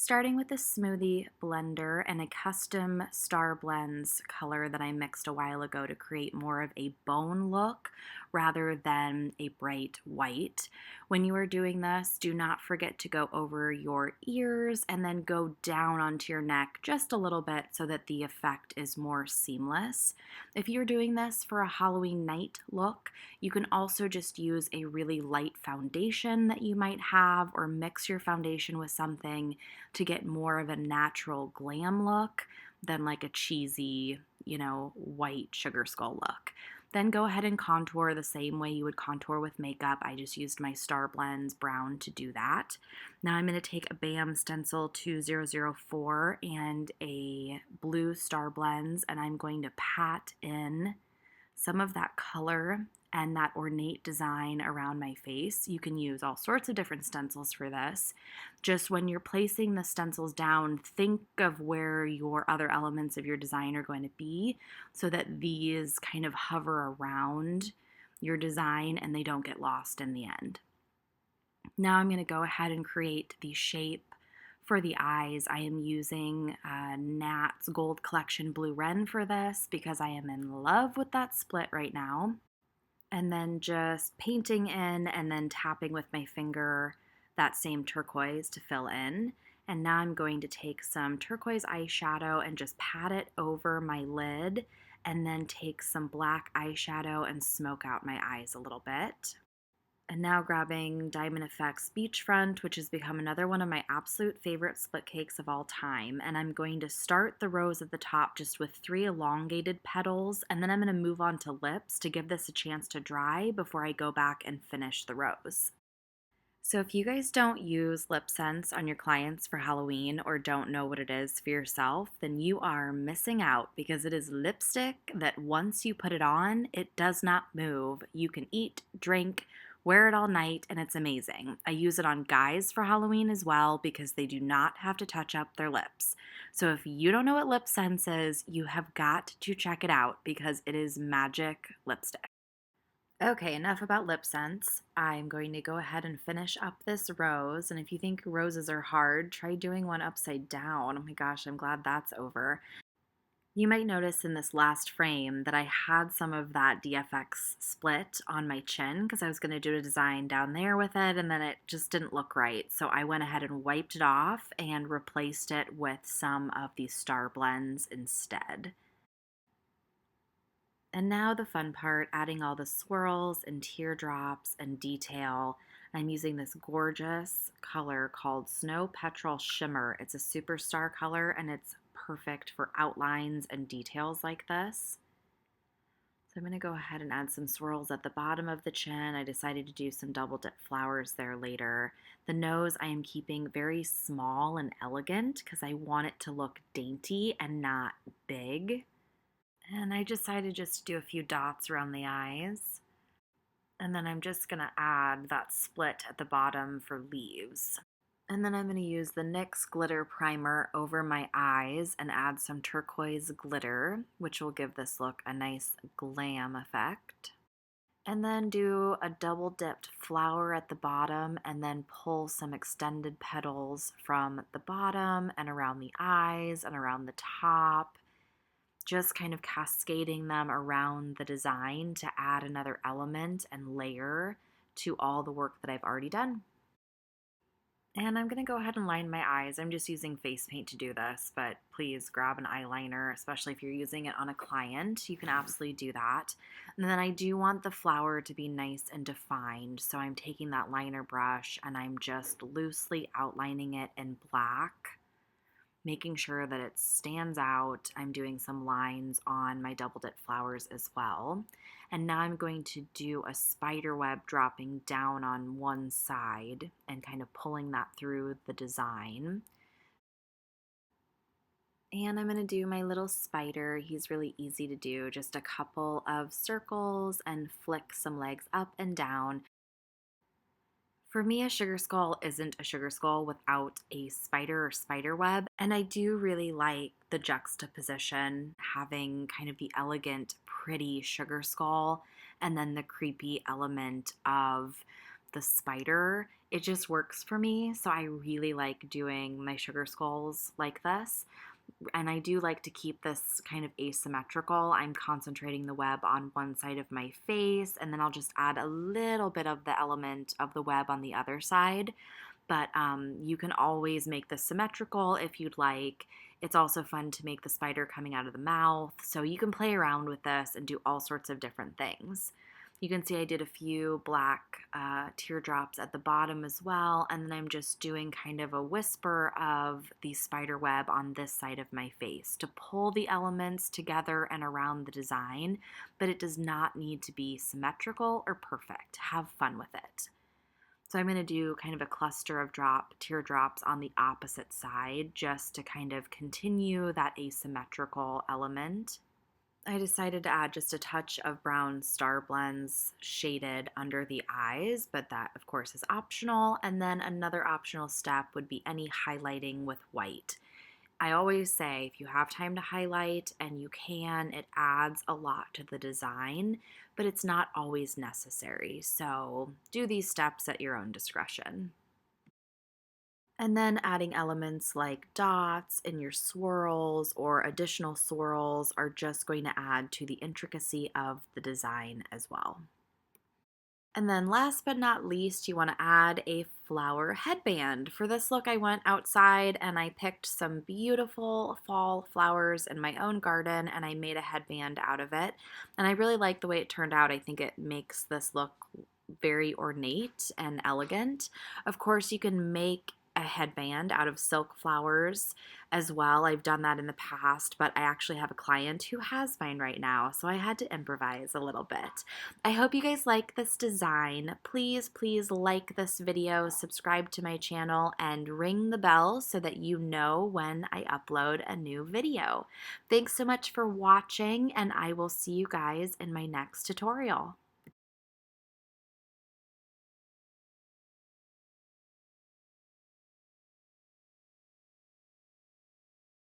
Starting with a smoothie blender and a custom StarBlends color that I mixed a while ago to create more of a bone look rather than a bright white. When you are doing this, do not forget to go over your ears and then go down onto your neck just a little bit so that the effect is more seamless. If you're doing this for a Halloween night look, you can also just use a really light foundation that you might have or mix your foundation with something to get more of a natural glam look than like a cheesy, white sugar skull look. Then go ahead and contour the same way you would contour with makeup. I just used my StarBlends brown to do that. Now I'm going to take a BAM Stencil 2004 and a blue StarBlends, and I'm going to pat in some of that color and that ornate design around my face. You can use all sorts of different stencils for this. Just when you're placing the stencils down, think of where your other elements of your design are going to be so that these kind of hover around your design and they don't get lost in the end. Now I'm going to go ahead and create the shape for the eyes. I am using Nat's Gold Collection Blue Wren for this because I am in love with that split right now. And then just painting in and then tapping with my finger that same turquoise to fill in. And now I'm going to take some turquoise eyeshadow and just pat it over my lid, and then take some black eyeshadow and smoke out my eyes a little bit. And now grabbing Diamond Effects Beachfront, which has become another one of my absolute favorite split cakes of all time. And I'm going to start the rose at the top just with 3 elongated petals, and then I'm going to move on to lips to give this a chance to dry before I go back and finish the rose. So if you guys don't use lip sense on your clients for Halloween or don't know what it is for yourself, then you are missing out, because it is lipstick that once you put it on, it does not move. You can eat, drink, wear it all night, and it's amazing. I use it on guys for Halloween as well because they do not have to touch up their lips. So if you don't know what lip sense is, you have got to check it out because it is magic lipstick. Okay, enough about lip sense. I'm going to go ahead and finish up this rose, and if you think roses are hard, try doing one upside down. Oh my gosh, I'm glad that's over. You might notice in this last frame that I had some of that DFX split on my chin because I was going to do a design down there with it, and then it just didn't look right. So I went ahead and wiped it off and replaced it with some of these StarBlends instead. And now the fun part, adding all the swirls and teardrops and detail. I'm using this gorgeous color called Snow Petrol Shimmer. It's a superstar color and it's perfect for outlines and details like this. So I'm going to go ahead and add some swirls at the bottom of the chin. I decided to do some double dip flowers there later. The nose I am keeping very small and elegant because I want it to look dainty and not big. And I decided just to do a few dots around the eyes. And then I'm just going to add that split at the bottom for leaves. And then I'm going to use the NYX Glitter Primer over my eyes and add some turquoise glitter, which will give this look a nice glam effect. And then do a double dipped flower at the bottom and then pull some extended petals from the bottom and around the eyes and around the top, just kind of cascading them around the design to add another element and layer to all the work that I've already done. And I'm going to go ahead and line my eyes. I'm just using face paint to do this, but please grab an eyeliner, especially if you're using it on a client. You can absolutely do that. And then I do want the flower to be nice and defined, so I'm taking that liner brush and I'm just loosely outlining it in black, making sure that it stands out. I'm doing some lines on my double dip flowers as well. And now I'm going to do a spider web dropping down on one side and kind of pulling that through the design. And I'm going to do my little spider. He's really easy to do, just a couple of circles and flick some legs up and down. For me, a sugar skull isn't a sugar skull without a spider or spider web, and I do really like the juxtaposition, having kind of the elegant, pretty sugar skull and then the creepy element of the spider. It just works for me. So I really like doing my sugar skulls like this. And I do like to keep this kind of asymmetrical. I'm concentrating the web on one side of my face, and then I'll just add a little bit of the element of the web on the other side. But you can always make this symmetrical if you'd like. It's also fun to make the spider coming out of the mouth. So you can play around with this and do all sorts of different things. You can see I did a few black teardrops at the bottom as well, and then I'm just doing kind of a whisper of the spider web on this side of my face to pull the elements together and around the design, but it does not need to be symmetrical or perfect. Have fun with it. So I'm going to do kind of a cluster of teardrops on the opposite side just to kind of continue that asymmetrical element. I decided to add just a touch of brown StarBlends shaded under the eyes, but that of course is optional. And then another optional step would be any highlighting with white. I always say if you have time to highlight and you can, it adds a lot to the design, but it's not always necessary. So do these steps at your own discretion. And then adding elements like dots in your swirls or additional swirls are just going to add to the intricacy of the design as well. And then last but not least, you want to add a flower headband. For this look, I went outside and I picked some beautiful fall flowers in my own garden and I made a headband out of it. And I really like the way it turned out. I think it makes this look very ornate and elegant. Of course, you can make a headband out of silk flowers as well. I've done that in the past, but I actually have a client who has mine right now, so I had to improvise a little bit. I hope you guys like this design. Please, please like this video, subscribe to my channel, and ring the bell so that you know when I upload a new video. Thanks so much for watching, and I will see you guys in my next tutorial.